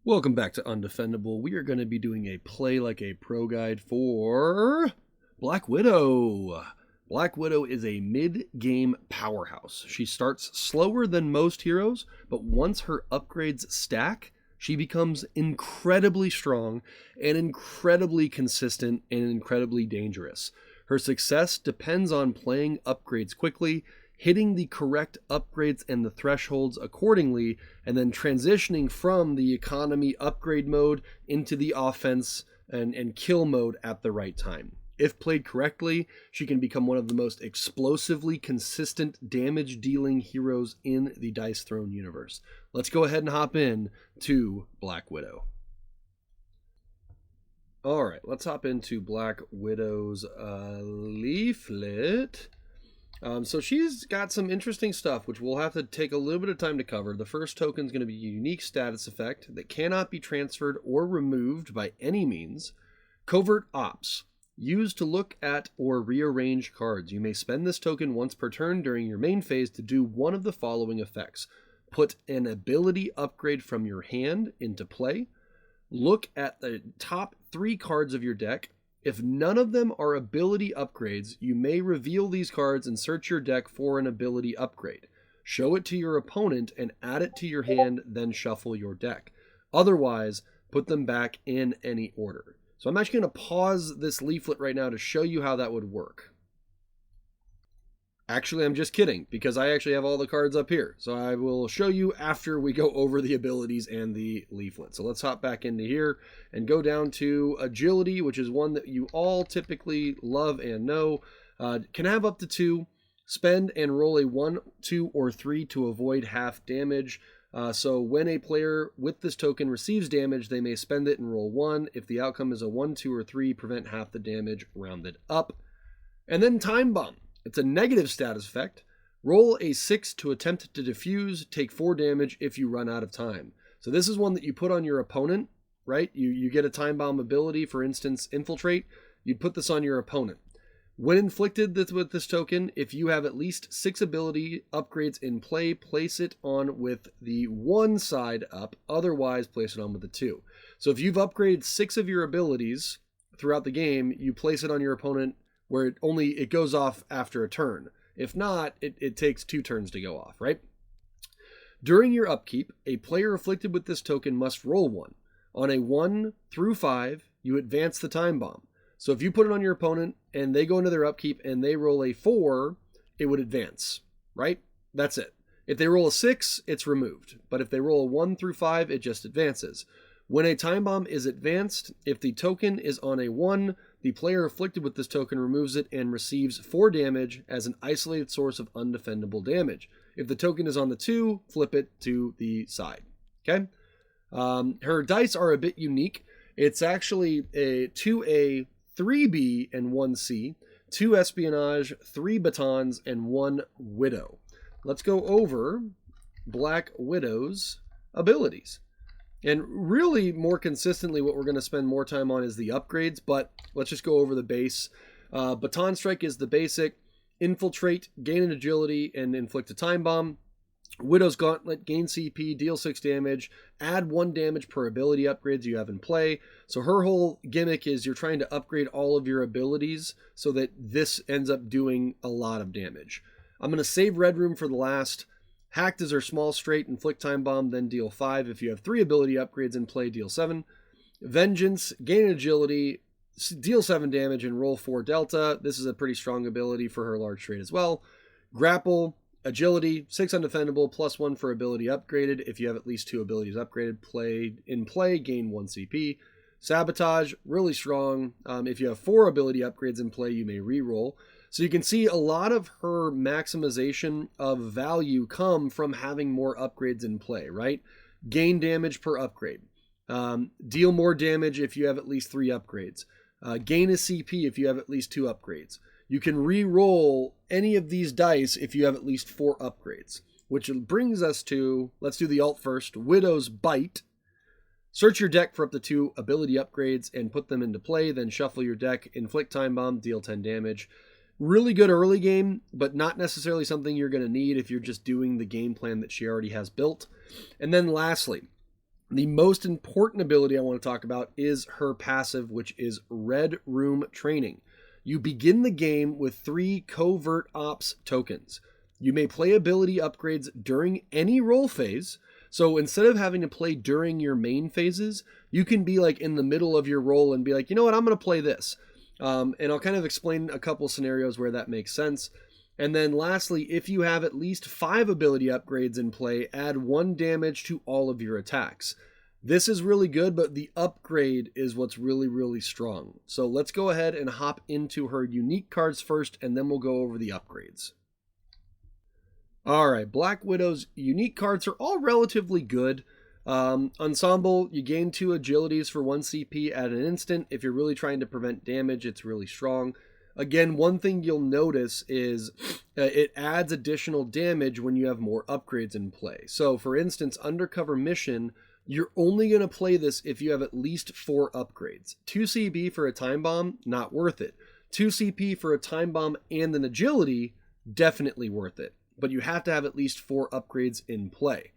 Welcome back to Undefendable. We are going to be doing a play like a pro guide for Black Widow. Black Widow is a mid-game powerhouse. She starts slower than most heroes, but once her upgrades stack, she becomes incredibly strong and incredibly consistent and incredibly dangerous. Her success depends on playing upgrades quickly, hitting the correct upgrades and the thresholds accordingly, and then transitioning from the economy upgrade mode into the offense and kill mode at the right time. If played correctly, she can become one of the most explosively consistent damage dealing heroes in the Dice Throne universe. Let's go ahead and hop in to Black Widow. Alright, let's hop into Black Widow's Leaflet. So she's got some interesting stuff, which we'll have to take a little bit of time to cover. The first token is going to be a unique status effect that cannot be transferred or removed by any means. Covert Ops. Used to look at or rearrange cards. You may spend this token once per turn during your main phase to do one of the following effects. Put an ability upgrade from your hand into play. Look at the top 3 cards of your deck. If none of them are ability upgrades, you may reveal these cards and search your deck for an ability upgrade. Show it to your opponent and add it to your hand, then shuffle your deck. Otherwise, put them back in any order. So I'm actually going to pause this leaflet right now to show you how that would work. Actually, I'm just kidding, because I actually have all the cards up here. So I will show you after we go over the abilities and the leaflet. So let's hop back into here and go down to Agility, which is one that you all typically love and know. Can have up to 2. Spend and roll a 1, 2, or 3 to avoid half damage. So when a player with this token receives damage, they may spend it and roll 1. If the outcome is a 1, 2, or 3, prevent half the damage, rounded up. And then Time Bomb. It's a negative status effect. Roll a 6 to attempt to defuse, take 4 damage if you run out of time. So this is one that you put on your opponent, right? You get a Time Bomb ability, for instance, Infiltrate. You put this on your opponent. When inflicted with this token, if you have at least 6 ability upgrades in play, place it on with the 1 side up. Otherwise, place it on with the 2. So if you've upgraded 6 of your abilities throughout the game, you place it on your opponent where it goes off after a turn. If not, it takes 2 turns to go off, right? During your upkeep, a player afflicted with this token must roll 1. On a 1 through 5, you advance the Time Bomb. So if you put it on your opponent and they go into their upkeep and they roll a 4, it would advance, right? That's it. If they roll a 6, it's removed. But if they roll a 1 through 5, it just advances. When a Time Bomb is advanced, if the token is on a 1, the player afflicted with this token removes it and receives 4 damage as an isolated source of undefendable damage. If the token is on the 2, flip it to the side. Okay? Her dice are a bit unique. It's actually a 2A, 3B, and 1C, 2 Espionage, 3 Batons, and 1 Widow. Let's go over Black Widow's abilities. And really, more consistently, what we're going to spend more time on is the upgrades, but let's just go over the base. Baton Strike is the basic. Infiltrate, gain an agility, and inflict a Time Bomb. Widow's Gauntlet, gain CP, deal 6 damage, add 1 damage per ability upgrades you have in play. So her whole gimmick is you're trying to upgrade all of your abilities so that this ends up doing a lot of damage. I'm going to save Red Room for the last. Hacked is her small straight, inflict Time Bomb, then deal 5. If you have 3 ability upgrades in play, deal 7. Vengeance, gain agility, deal 7 damage, and roll 4 delta. This is a pretty strong ability for her large straight as well. Grapple, agility, 6 undefendable, plus 1 for ability upgraded. If you have at least 2 abilities upgraded, gain 1 CP. Sabotage, really strong. If you have 4 ability upgrades in play, you may reroll. So you can see a lot of her maximization of value come from having more upgrades in play, right? Gain damage per upgrade. Deal more damage if you have at least 3 upgrades. Gain a CP if you have at least 2 upgrades. You can re-roll any of these dice if you have at least 4 upgrades. Which brings us to, let's do the alt first, Widow's Bite. Search your deck for up to 2 ability upgrades and put them into play, then shuffle your deck, inflict Time Bomb, deal 10 damage. Really good early game, but not necessarily something you're going to need if you're just doing the game plan that she already has built. And then lastly, The most important ability I want to talk about is her passive, which is Red Room Training. You begin the game with 3 Covert Ops tokens. You may play ability upgrades during any role phase. So instead of having to play during your main phases, you can be like in the middle of your role and be like, you know what, I'm going to play this. And I'll kind of explain a couple scenarios where that makes sense. And then lastly, if you have at least 5 ability upgrades in play, add 1 damage to all of your attacks. This is really good, but the upgrade is what's really, really strong. So let's go ahead and hop into her unique cards first, and then we'll go over the upgrades. Alright, Black Widow's unique cards are all relatively good. Ensemble, you gain 2 agilities for 1 CP at an instant. If you're really trying to prevent damage, it's really strong. Again, one thing you'll notice is it adds additional damage when you have more upgrades in play. So, for instance, Undercover Mission, you're only going to play this if you have at least 4 upgrades. 2 CP for a Time Bomb, not worth it. 2 CP for a Time Bomb and an Agility, definitely worth it. But you have to have at least 4 upgrades in play.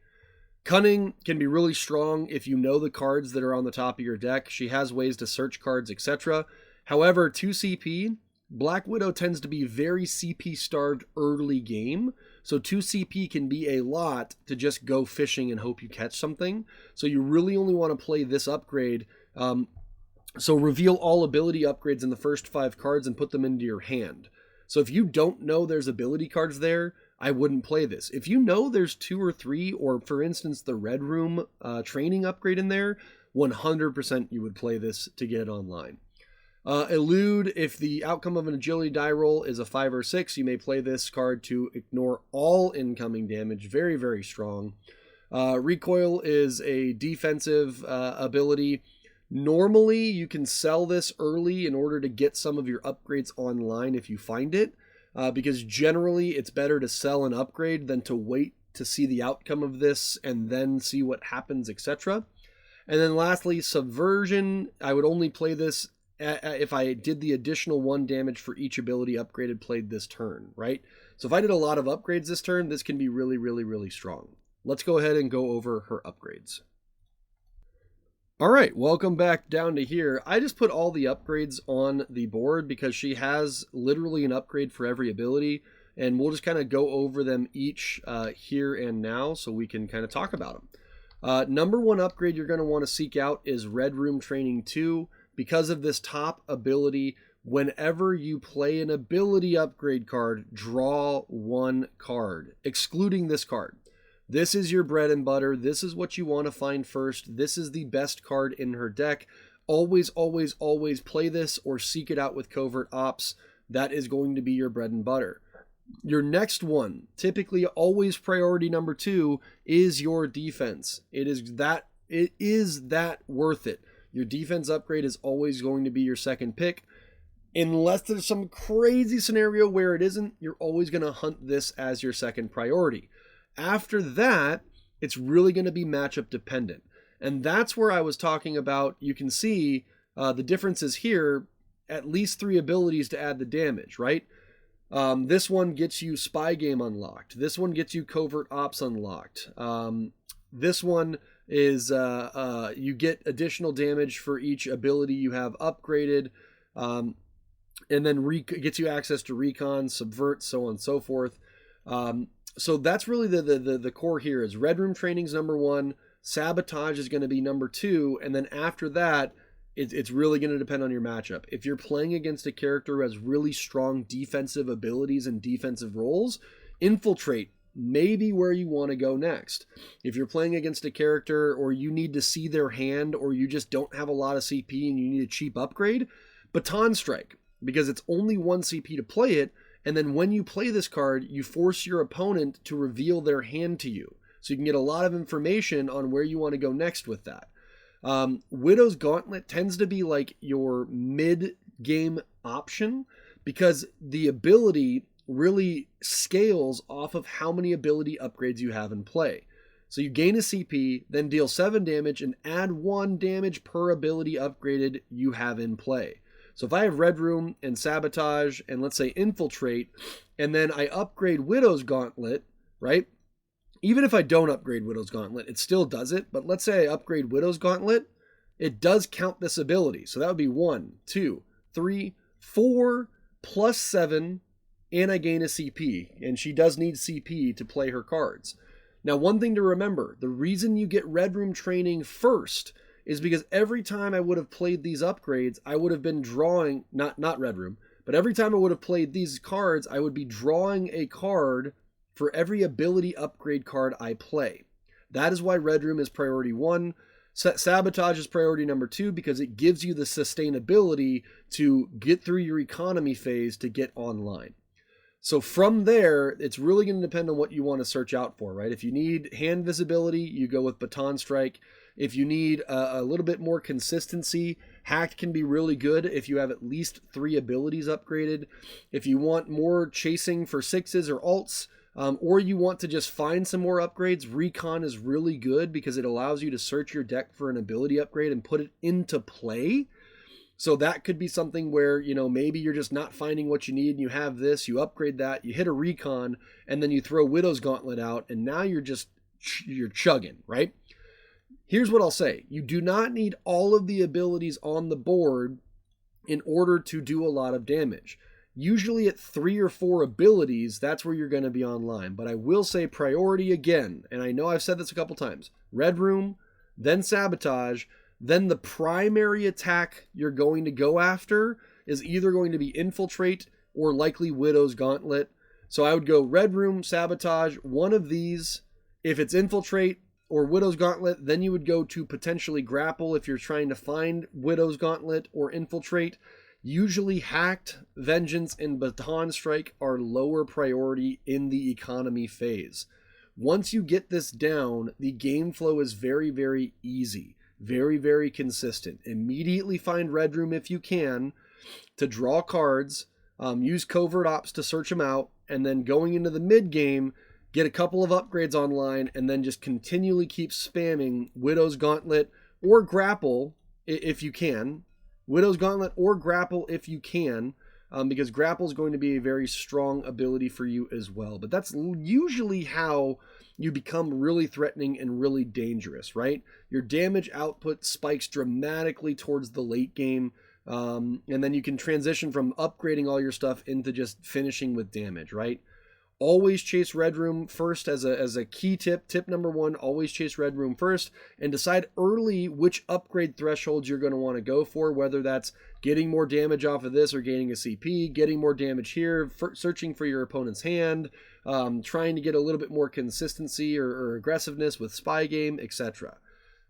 Cunning can be really strong if you know the cards that are on the top of your deck. She has ways to search cards, etc. However, 2 CP, Black Widow tends to be very CP starved early game, so 2 CP can be a lot to just go fishing and hope you catch something. So you really only want to play this upgrade. So reveal all ability upgrades in the first 5 cards and put them into your hand. So if you don't know there's ability cards there, I wouldn't play this. If you know there's 2 or 3, or for instance the Red Room training upgrade in there, 100% you would play this to get it online. Elude, if the outcome of an agility die roll is a 5 or 6, you may play this card to ignore all incoming damage. Very, very strong. Recoil is a defensive ability. Normally, you can sell this early in order to get some of your upgrades online if you find it, because generally it's better to sell an upgrade than to wait to see the outcome of this and then see what happens, etc. And then lastly, Subversion. I would only play this if I did the additional 1 damage for each ability upgraded played this turn, right? So if I did a lot of upgrades this turn, this can be really, really, really strong. Let's go ahead and go over her upgrades. Alright, welcome back down to here. I just put all the upgrades on the board because she has literally an upgrade for every ability, and we'll just kind of go over them each here and now so we can kind of talk about them. Number 1 upgrade you're going to want to seek out is Red Room Training 2. Because of this top ability, whenever you play an ability upgrade card, draw 1 card, excluding this card. This is your bread and butter. This is what you want to find first. This is the best card in her deck. Always, always, always play this or seek it out with Covert Ops. That is going to be your bread and butter. Your next one, typically always priority number 2, is your defense. It is that worth it. Your defense upgrade is always going to be your second pick. Unless there's some crazy scenario where it isn't, you're always going to hunt this as your second priority. After that, it's really going to be matchup dependent. And that's where I was talking about, you can see the differences here, at least 3 abilities to add the damage, right? This one gets you Spy Game unlocked. This one gets you Covert Ops unlocked. This one is you get additional damage for each ability you have upgraded, and then gets you access to Recon, Subvert, so on and so forth. So that's really the core here is Red Room Training's number 1, Sabotage is going to be number 2, and then after that, it's really going to depend on your matchup. If you're playing against a character who has really strong defensive abilities and defensive roles, Infiltrate may be where you want to go next. If you're playing against a character or you need to see their hand or you just don't have a lot of CP and you need a cheap upgrade, Baton Strike, because it's only 1 CP to play it, and then when you play this card, you force your opponent to reveal their hand to you. So you can get a lot of information on where you want to go next with that. Widow's Gauntlet tends to be like your mid-game option because the ability really scales off of how many ability upgrades you have in play. So you gain a CP, then deal 7 damage and add 1 damage per ability upgraded you have in play. So if I have Red Room and Sabotage and let's say Infiltrate, and then I upgrade Widow's Gauntlet, right? even if I don't upgrade Widow's Gauntlet, it still does it. But let's say I upgrade Widow's Gauntlet, it does count this ability. So that would be 1, 2, 3, 4, plus 7, and I gain a CP. And she does need CP to play her cards. Now, one thing to remember, the reason you get Red Room training first is because every time I would have played these upgrades, I would have been drawing, not Red Room, but every time I would have played these cards, I would be drawing a card for every ability upgrade card I play. That is why Red Room is priority 1. Sabotage is priority number 2 because it gives you the sustainability to get through your economy phase to get online. So from there, it's really going to depend on what you want to search out for, right? If you need hand visibility, you go with Baton Strike. If you need a little bit more consistency, Hacked can be really good if you have at least 3 abilities upgraded. If you want more chasing for 6s or alts, or you want to just find some more upgrades, Recon is really good because it allows you to search your deck for an ability upgrade and put it into play. So that could be something where, maybe you're just not finding what you need and you have this, you upgrade that, you hit a Recon, and then you throw Widow's Gauntlet out, and now you're chugging, right? Here's what I'll say. You do not need all of the abilities on the board in order to do a lot of damage. Usually at 3 or 4 abilities, that's where you're going to be online. But I will say priority again, and I know I've said this a couple times. Red Room, then Sabotage, then the primary attack you're going to go after is either going to be Infiltrate or likely Widow's Gauntlet. So I would go Red Room, Sabotage, one of these. If it's Infiltrate or Widow's Gauntlet, then you would go to potentially Grapple if you're trying to find Widow's Gauntlet or Infiltrate. Usually Hacked, Vengeance, and Baton Strike are lower priority in the economy phase. Once you get this down, the game flow is very, very easy. Very, very consistent. Immediately find Red Room if you can to draw cards. Use Covert Ops to search them out. And then going into the mid game, get a couple of upgrades online and then just continually keep spamming Widow's Gauntlet or Grapple if you can. Widow's Gauntlet or Grapple if you can. Because Grapple is going to be a very strong ability for you as well. But that's usually how you become really threatening and really dangerous, right? Your damage output spikes dramatically towards the late game, and then you can transition from upgrading all your stuff into just finishing with damage, right? Always chase Red Room first as a key tip. Tip number 1, always chase Red Room first and decide early which upgrade thresholds you're going to want to go for, whether that's getting more damage off of this or gaining a CP, getting more damage here, searching for your opponent's hand, trying to get a little bit more consistency or aggressiveness with Spy Game, etc.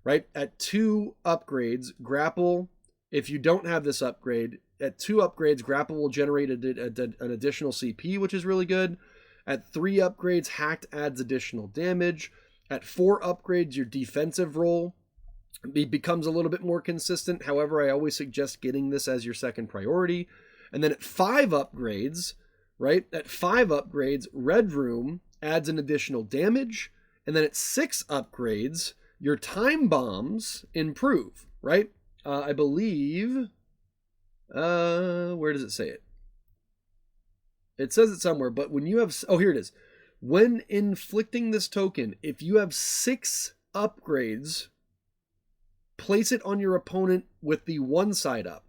Right? At 2 upgrades, Grapple, if you don't have this upgrade, at 2 upgrades, Grapple will generate an additional CP, which is really good. At 3 upgrades, Hacked adds additional damage. At 4 upgrades, your defensive role becomes a little bit more consistent. However, I always suggest getting this as your second priority. And then at 5 upgrades, right? At 5 upgrades, Red Room adds an additional damage. And then at 6 upgrades, your time bombs improve, right? I believe, where does it say it? It says it somewhere, but when you have, here it is. When inflicting this token, if you have 6 upgrades, place it on your opponent with the 1 side up.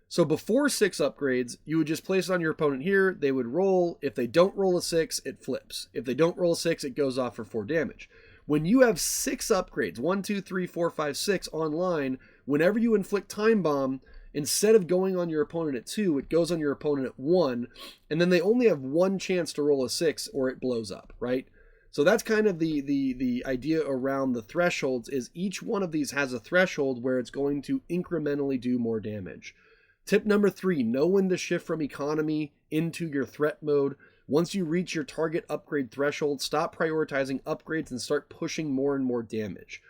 So before 6 upgrades, you would just place it on your opponent here. They would roll. If they don't roll a 6, it flips. If they don't roll a 6, it goes off for 4 damage. When you have 6 upgrades, 1, 2, 3, 4, 5, 6 online, whenever you inflict Time Bomb, instead of going on your opponent at 2, it goes on your opponent at 1, and then they only have 1 chance to roll a 6 or it blows up, right? So that's kind of the idea around the thresholds, is each one of these has a threshold where it's going to incrementally do more damage. Tip number 3, know when to shift from economy into your threat mode. Once you reach your target upgrade threshold, stop prioritizing upgrades and start pushing more and more damage.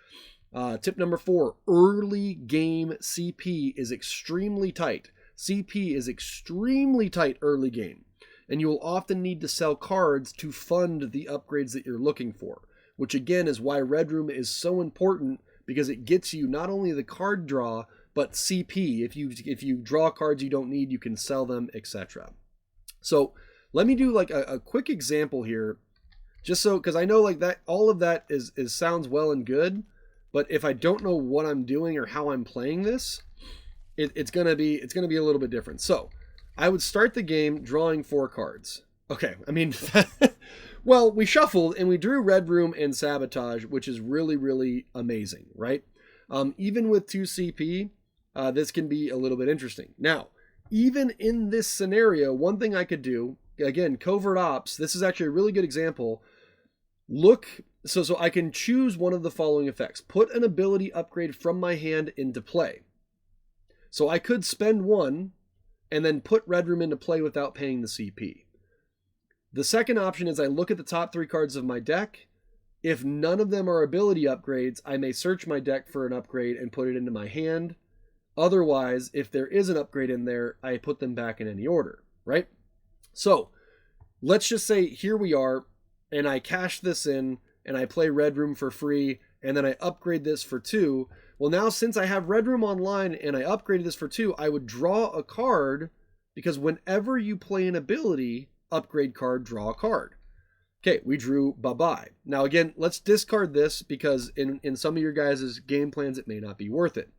Tip number 4, early game CP is extremely tight. CP is extremely tight early game, and you will often need to sell cards to fund the upgrades that you're looking for, which again is why Red Room is so important, because it gets you not only the card draw, but CP. If you draw cards you don't need, you can sell them, etc. So let me do like a quick example here Just so, because I know like that, all of that is sounds well and good, but if I don't know what I'm doing or how I'm playing this, it's gonna be a little bit different. So I would start the game drawing 4 cards. Okay, I mean, well, we shuffled and we drew Red Room and Sabotage, which is really, really amazing, right? Even with 2 CP, this can be a little bit interesting. Now, even in this scenario, one thing I could do, again, Covert Ops, this is actually a really good example. Look, so I can choose one of the following effects. Put an ability upgrade from my hand into play. So I could spend 1 and then put Red Room into play without paying the CP. The second option is I look at the top 3 cards of my deck. If none of them are ability upgrades, I may search my deck for an upgrade and put it into my hand. Otherwise, if there is an upgrade in there, I put them back in any order, right? So let's just say here we are, and I cash this in, and I play Red Room for free, and then I upgrade this for 2. Well, now since I have Red Room online and I upgraded this for 2, I would draw a card, because whenever you play an ability, upgrade card, draw a card. Okay, we drew bye-bye. Now again, let's discard this because in some of your guys' game plans, it may not be worth it.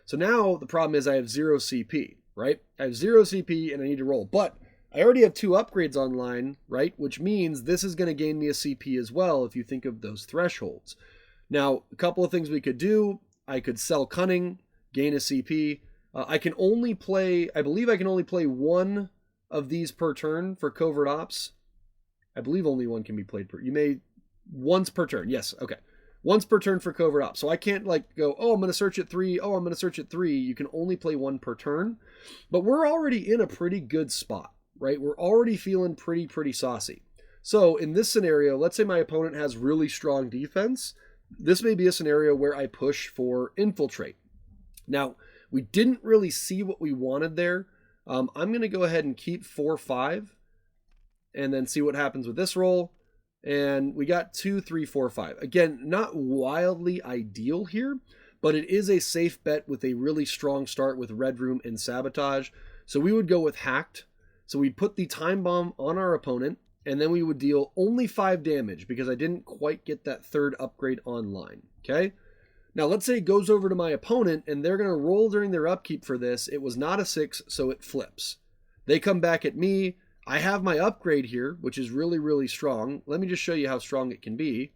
So now the problem is I have 0 CP, right? I have 0 CP and I need to roll, but I already have 2 upgrades online, right? Which means this is going to gain me a CP as well if you think of those thresholds. Now, a couple of things we could do. I could sell Cunning, gain a CP. I can only play, I believe I can only play 1 of these per turn for Covert Ops. I believe only 1 can be played per, you may, once per turn, yes, okay. Once per turn for Covert Ops. So I can't like go, oh, I'm going to search at 3, oh, I'm going to search at 3. You can only play 1 per turn. But we're already in a pretty good spot, right? We're already feeling pretty saucy. So in this scenario, let's say my opponent has really strong defense. This may be a scenario where I push for Infiltrate. Now, we didn't really see what we wanted there. I'm going to go ahead and keep 4-5 and then see what happens with this roll. And we got 2, 3, 4, 5. Again, not wildly ideal here, but it is a safe bet with a really strong start with Red Room and Sabotage. So we would go with Hacked. So we'd put the Time Bomb on our opponent, and then we would deal only 5 damage because I didn't quite get that 3rd upgrade online, okay? Now let's say it goes over to my opponent, and they're going to roll during their upkeep for this. It was not a 6, so it flips. They come back at me. I have my upgrade here, which is really strong. Let me just show you how strong it can be.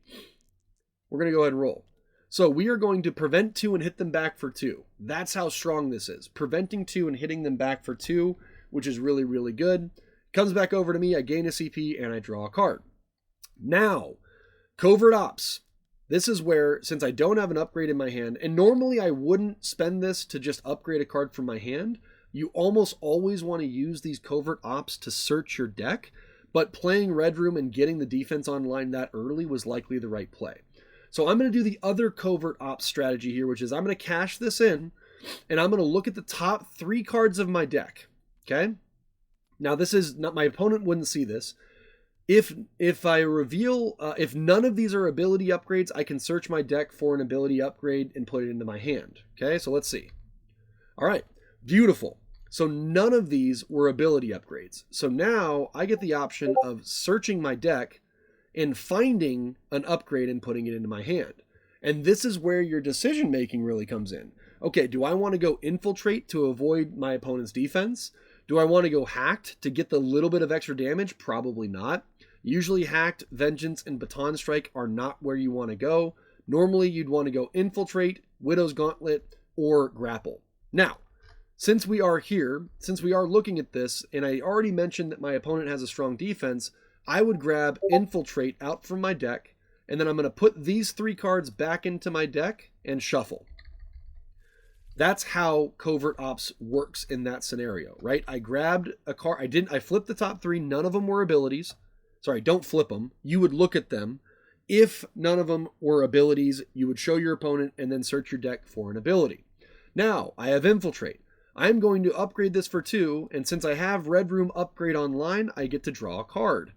We're going to go ahead and roll. So we are going to prevent 2 and hit them back for 2. That's how strong this is. Preventing 2 and hitting them back for 2, which is really good. Comes back over to me, I gain a CP, and I draw a card. Now, Covert Ops. This is where, since I don't have an upgrade in my hand, and normally I wouldn't spend this to just upgrade a card from my hand, you almost always want to use these Covert Ops to search your deck, but playing Red Room and getting the defense online that early was likely the right play. So I'm going to do the other Covert Ops strategy here, which is I'm going to cash this in, and I'm going to look at the top 3 cards of my deck, okay? Now this is not, my opponent wouldn't see this. If I reveal, if none of these are ability upgrades, I can search my deck for an ability upgrade and put it into my hand, okay? So let's see. All right, beautiful. So none of these were ability upgrades. So now I get the option of searching my deck and finding an upgrade and putting it into my hand. And this is where your decision making really comes in. Okay, do I want to go Infiltrate to avoid my opponent's defense? Do I want to go Hacked to get the little bit of extra damage? Probably not. Usually Hacked, Vengeance, and Baton Strike are not where you want to go. Normally you'd want to go Infiltrate, Widow's Gauntlet, or Grapple. Now, since we are here, since we are looking at this, and I already mentioned that my opponent has a strong defense, I would grab Infiltrate out from my deck, and then I'm going to put these 3 cards back into my deck and shuffle. That's how Covert Ops works in that scenario, right? I grabbed a card, I flipped the top 3, none of them were abilities. Sorry, don't flip them. You would look at them. If none of them were abilities, you would show your opponent and then search your deck for an ability. Now, I have Infiltrate. I'm going to upgrade this for 2, and since I have Red Room upgrade online, I get to draw a card.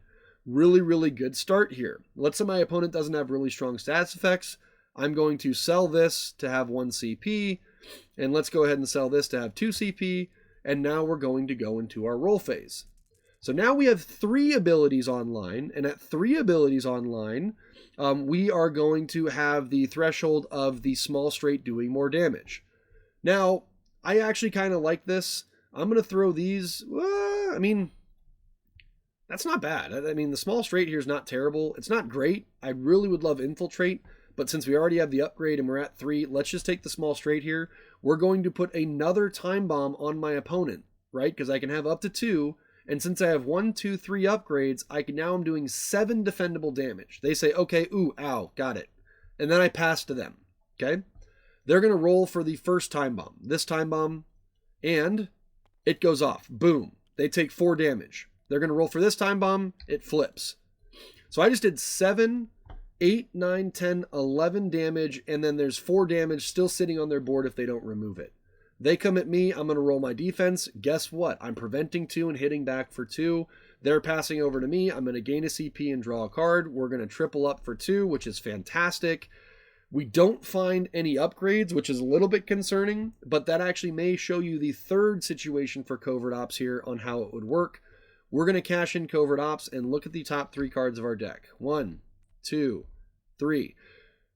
Really good start here. Let's say my opponent doesn't have really strong stats effects. I'm going to sell this to have 1 CP, and let's go ahead and sell this to have 2 CP, and now we're going to go into our roll phase. So now we have 3 abilities online, and at 3 abilities online, we are going to have the threshold of the small straight doing more damage. Now, I actually kind of like this. I'm going to throw these, I mean, that's not bad. I mean, the small straight here is not terrible. It's not great. I really would love infiltrate, but since we already have the upgrade and we're at 3, let's just take the small straight here. We're going to put another time bomb on my opponent, right? Because I can have up to 2. And since I have 1, 2, 3 upgrades, now I'm doing 7 defendable damage. They say, okay, ooh, ow, got it. And then I pass to them, okay? They're going to roll for the first time bomb. This time bomb, and it goes off. Boom. They take 4 damage. They're going to roll for this time bomb. It flips. So I just did 7, 8, 9, 10, 11 damage, and then there's 4 damage still sitting on their board if they don't remove it. They come at me, I'm going to roll my defense. Guess what? I'm preventing 2 and hitting back for 2. They're passing over to me. I'm going to gain a CP and draw a card. We're going to triple up for 2, which is fantastic. We don't find any upgrades, which is a little bit concerning, but that actually may show you the third situation for Covert Ops here on how it would work. We're going to cash in Covert Ops and look at the top 3 cards of our deck. 1, 2, 3.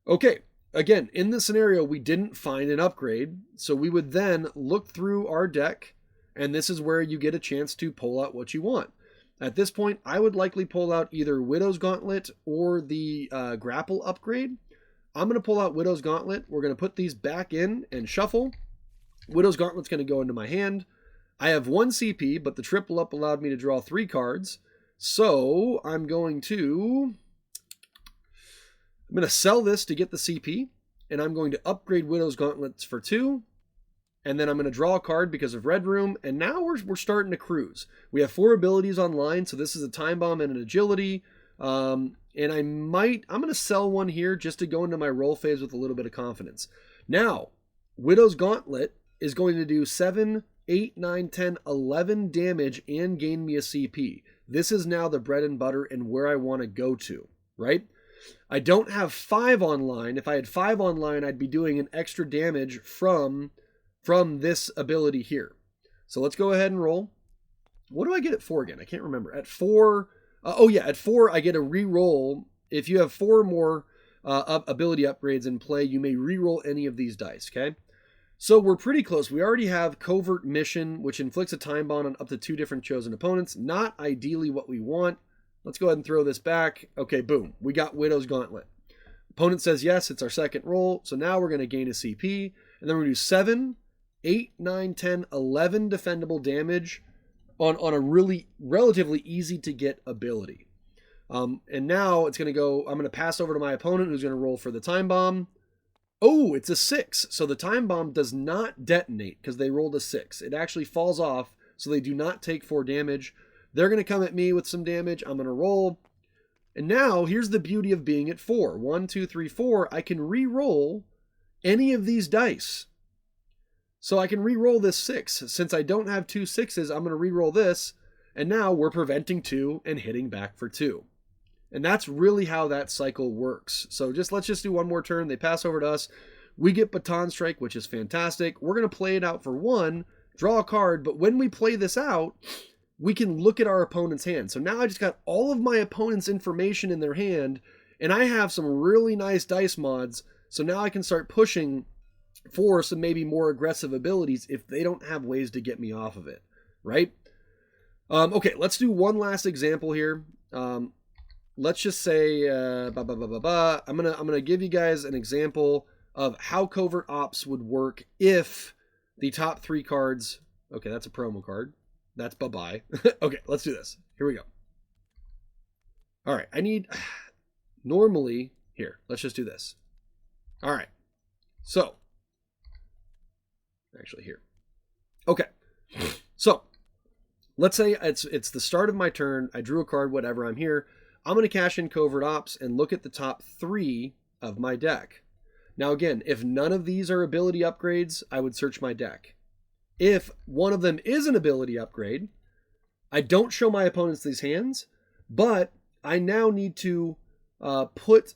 Okay. Again, in this scenario, we didn't find an upgrade, so we would then look through our deck, and this is where you get a chance to pull out what you want. At this point, I would likely pull out either Widow's Gauntlet or the Grapple upgrade. I'm going to pull out Widow's Gauntlet. We're going to put these back in and shuffle. Widow's Gauntlet's going to go into my hand. I have 1 CP, but the triple up allowed me to draw 3 cards, so I'm going to sell this to get the CP, and I'm going to upgrade Widow's Gauntlets for 2, and then I'm going to draw a card because of Red Room, and now we're starting to cruise. We have 4 abilities online, so this is a Time Bomb and an Agility, and I'm going to sell one here just to go into my roll phase with a little bit of confidence. Now, Widow's Gauntlet is going to do 7, 8, 9, 10, 11 damage and gain me a CP. This is now the bread and butter and where I want to go to, right? I don't have 5 online. If I had 5 online, I'd be doing an extra damage from this ability here. So let's go ahead and roll. What do I get at 4 again? I can't remember. At 4, at 4, I get a re-roll. If you have 4 more ability upgrades in play, you may re-roll any of these dice, okay? So we're pretty close. We already have Covert Mission, which inflicts a time bomb on up to 2 different chosen opponents. Not ideally what we want. Let's go ahead and throw this back. Okay, boom. We got Widow's Gauntlet. Opponent says yes, it's our second roll. So now we're going to gain a CP. And then we're going to do 7, 8, 9, 10, 11 defendable damage on a really relatively easy to get ability. And now it's going to go, I'm going to pass over to my opponent who's going to roll for the time bomb. Oh, it's a 6. So the time bomb does not detonate because they rolled a 6. It actually falls off, so they do not take 4 damage. They're going to come at me with some damage. I'm going to roll. And now, here's the beauty of being at 4. 1, 2, 3, 4. I can re-roll any of these dice. So I can re-roll this 6. Since I don't have 2 6s, I'm going to re-roll this. And now we're preventing 2 and hitting back for 2. And that's really how that cycle works. So let's just do one more turn. They pass over to us. We get Baton Strike, which is fantastic. We're going to play it out for 1, draw a card. But when we play this out, we can look at our opponent's hand. So now I just got all of my opponent's information in their hand, and I have some really nice dice mods. So now I can start pushing for some maybe more aggressive abilities if they don't have ways to get me off of it, right? Okay, let's do one last example here. Let's just say, I'm gonna give you guys an example of how Covert Ops would work if the top 3 cards. Okay, that's a promo card. That's bye-bye. Okay, let's do this. Here we go. All right, normally, here, let's just do this. All right, so, actually here. Okay, so, let's say it's the start of my turn. I drew a card, whatever, I'm here. I'm going to cash in Covert Ops and look at the top 3 of my deck. Now again, if none of these are ability upgrades, I would search my deck. If one of them is an ability upgrade, I don't show my opponents these hands, but I now need to put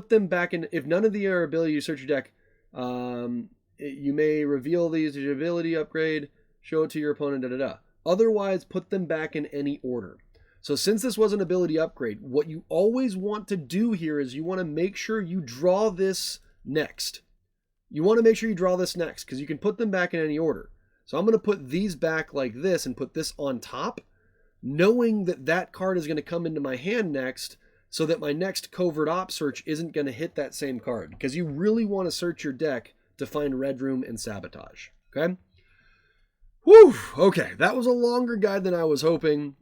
them back in. If none of the are ability to search your deck, you may reveal these as your ability upgrade, show it to your opponent, Otherwise, put them back in any order. So since this was an ability upgrade, what you always want to do here is you want to make sure you draw this next. You want to make sure you draw this next because you can put them back in any order. So I'm going to put these back like this and put this on top, knowing that that card is going to come into my hand next, so that my next covert op search isn't going to hit that same card, because you really want to search your deck to find Red Room and Sabotage. Okay? Whew! Okay, that was a longer guide than I was hoping.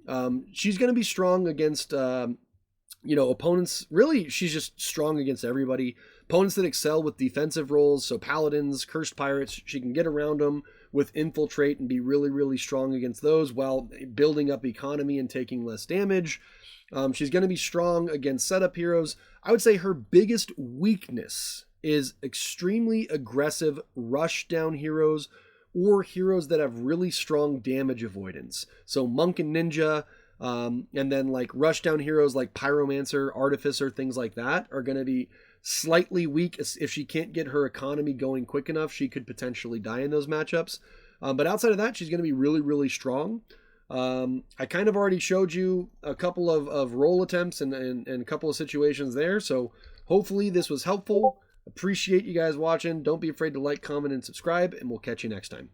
She's going to be strong against, opponents. Really, she's just strong against everybody. Opponents that excel with defensive roles, so Paladins, Cursed Pirates, she can get around them with Infiltrate and be really, really strong against those while building up economy and taking less damage. She's going to be strong against setup heroes. I would say her biggest weakness is extremely aggressive rush down heroes or heroes that have really strong damage avoidance. So Monk and Ninja, and then like rush down heroes like Pyromancer, Artificer, things like that are going to be slightly weak. If she can't get her economy going quick enough, she could potentially die in those matchups. But outside of that, she's going to be really, really strong. I kind of already showed you a couple of roll attempts and a couple of situations there. So hopefully this was helpful. Appreciate you guys watching. Don't be afraid to like, comment, and subscribe, and we'll catch you next time.